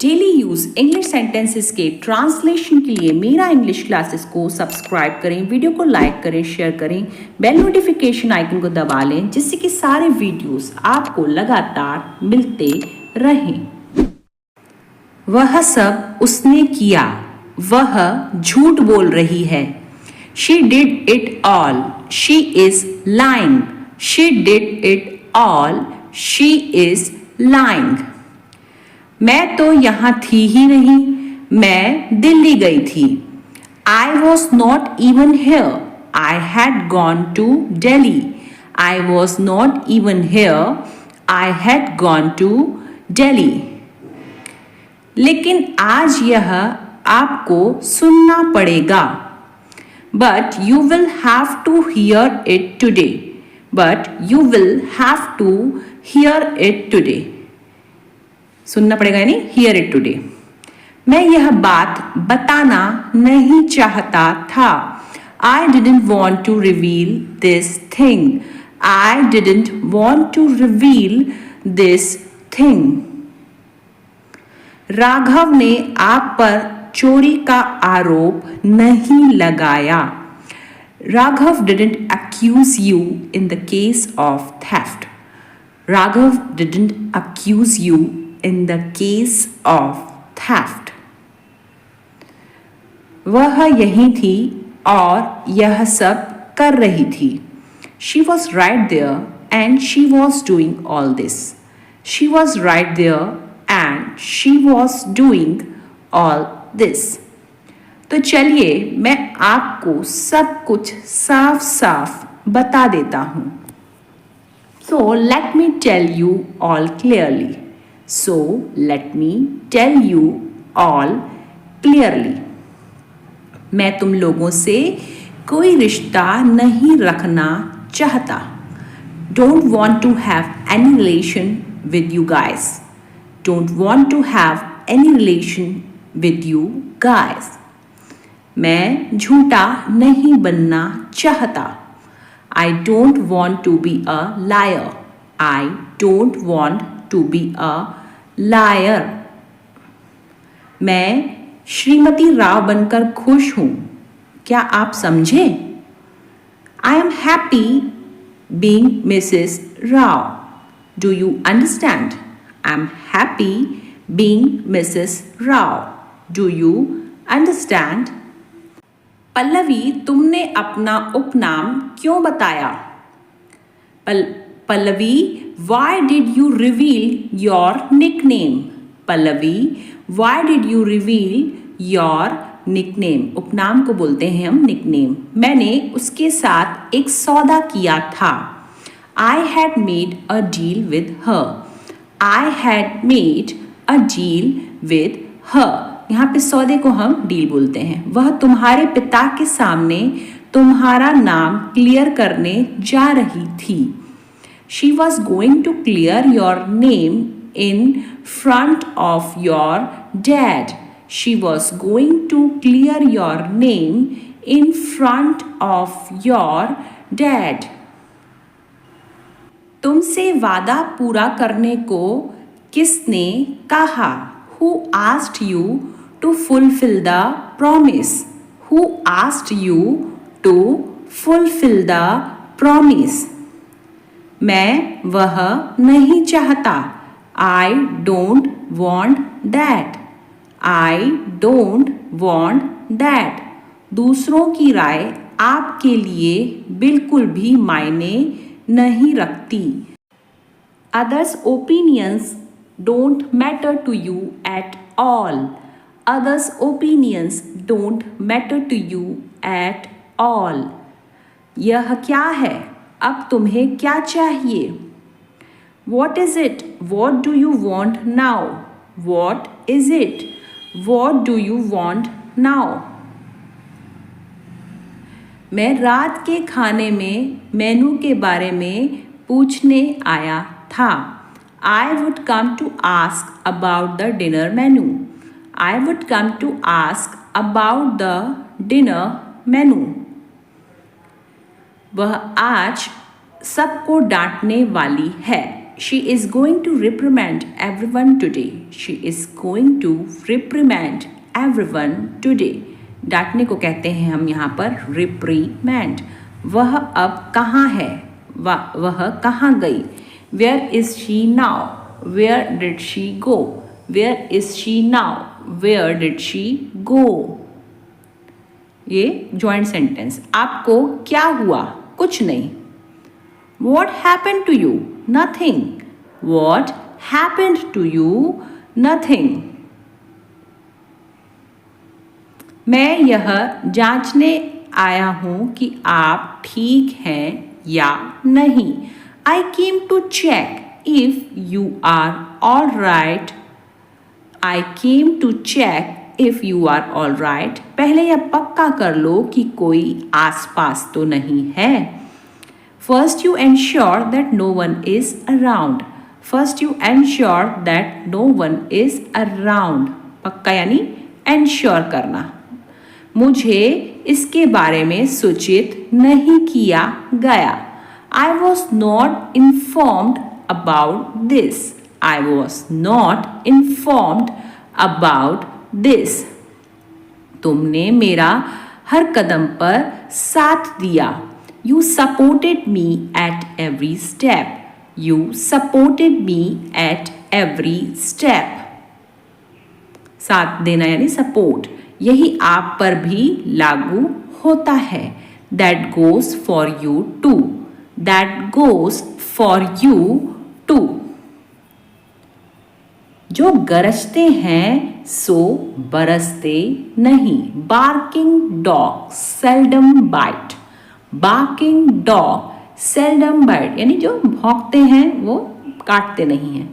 Daily use English sentences के translation के लिए मेरा इंग्लिश क्लासेस को सब्सक्राइब करें, वीडियो को लाइक करें, शेयर करें, बेल नोटिफिकेशन आइकन को दबा लें जिससे कि सारे वीडियोस आपको लगातार मिलते रहें। वह सब उसने किया, वह झूठ बोल रही है। She did it all, she is lying. She did it all, she is lying. मैं तो यहाँ थी ही नहीं, मैं दिल्ली गई थी। I was not even here, I had gone to Delhi. I was not even here, I had gone to Delhi. लेकिन आज यह आपको सुनना पड़ेगा। But you will have to hear it today. But you will have to hear it today. सुनना पड़ेगा यानी hear it today. मैं यह बात बताना नहीं चाहता था। I didn't want to reveal this thing. I didn't want to reveal this thing. Raghav ने आप पर चोरी का आरोप नहीं लगाया। Raghav didn't accuse you in the case of theft. Raghav didn't accuse you in the case of theft. वह यहीं थी और यह सब कर रही थी। She was right there and she was doing all this. She was right there and she was doing all this. तो चलिए मैं आपको सब कुछ साफ साफ बता देता हूँ। So let me tell you all clearly. So let me tell you all clearly. मैं तुम लोगों से कोई रिश्ता नहीं रखना चाहता। Don't want to have any relation with you guys. Don't want to have any relation with you guys. मैं झूठा नहीं बनना चाहता। I don't want to be a liar. I don't want to be a liar. मैं श्रीमती राव बनकर खुश हूँ। क्या आप समझे? I am happy being Mrs. Rao. Do you understand? I am happy being Mrs. Rao. Do you understand? Pallavi, तुमने अपना उपनाम क्यों बताया? Pallavi, why did you reveal your nickname? Pallavi, why did you reveal your nickname? उपनाम को बोलते हैं हम nickname. मैंने उसके साथ एक सौदा किया था। I had made a deal with her. I had made a deal with her. यहाँ पे सौदे को हम डील बोलते हैं। वह तुम्हारे पिता के सामने तुम्हारा नाम क्लियर करने जा रही थी। She was going to clear your name in front of your dad. She was going to clear your name in front of your dad. तुमसे वादा पूरा करने को किसने कहा? Who asked you to fulfill the promise? Who asked you to fulfill the promise? मैं वह नहीं चाहता। I don't want that. I don't want that. दूसरों की राय आपके लिए बिल्कुल भी मायने नहीं रखती। Others' opinions don't matter to you at all. Others' opinions don't matter to you at all. यह क्या है? अब तुम्हें क्या चाहिए? What is it? What do you want now? What is it? What do you want now? मैं रात के खाने में मेनू के बारे में पूछने आया था। I would come to ask about the dinner menu. I would come to ask about the dinner menu. वह आज सबको डांटने वाली है। she is going to reprimand everyone today. She is going to reprimand everyone today. डांटने को कहते हैं हम यहाँ पर reprimand. वह अब कहाँ है? वह कहाँ गई? Where is she now? Where did she go? Where is she now? Where did she go? ये joint sentence. आपको क्या हुआ? कुछ नहीं. What happened to you? Nothing. What happened to you? Nothing. मैं यह जांचने आया हूं कि आप ठीक हैं या नहीं. I came to check if you are all right. I came to check if you are all right. पहले यह पक्का कर लो कि कोई आसपास तो नहीं है. First you ensure that no one is around. First you ensure that no one is around. पक्का यानी ensure करना. मुझे इसके बारे में सूचित नहीं किया गया. I was not informed about this. I was not informed about this. तुमने मेरा हर कदम पर साथ दिया. You supported me at every step. You supported me at every step. साथ देना यानी सपोर्ट. यही आप पर भी लागू होता है. That goes for you too. That goes for you too. जो गरजते हैं सो बरसते नहीं. Barking dog seldom bite. Barking dog seldom bite यानी जो भौंकते हैं वो काटते नहीं हैं.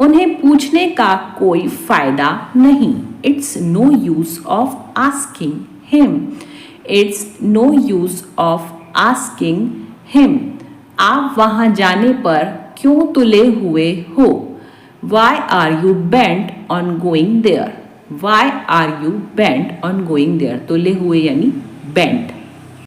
उन्हें पूछने का कोई फायदा नहीं. It's no use of asking him. It's no use of asking him. आप वहाँ जाने पर क्यों तुले हुए हो? Why are you bent on going there? Why are you bent on going there? तुले हुए यानी bent.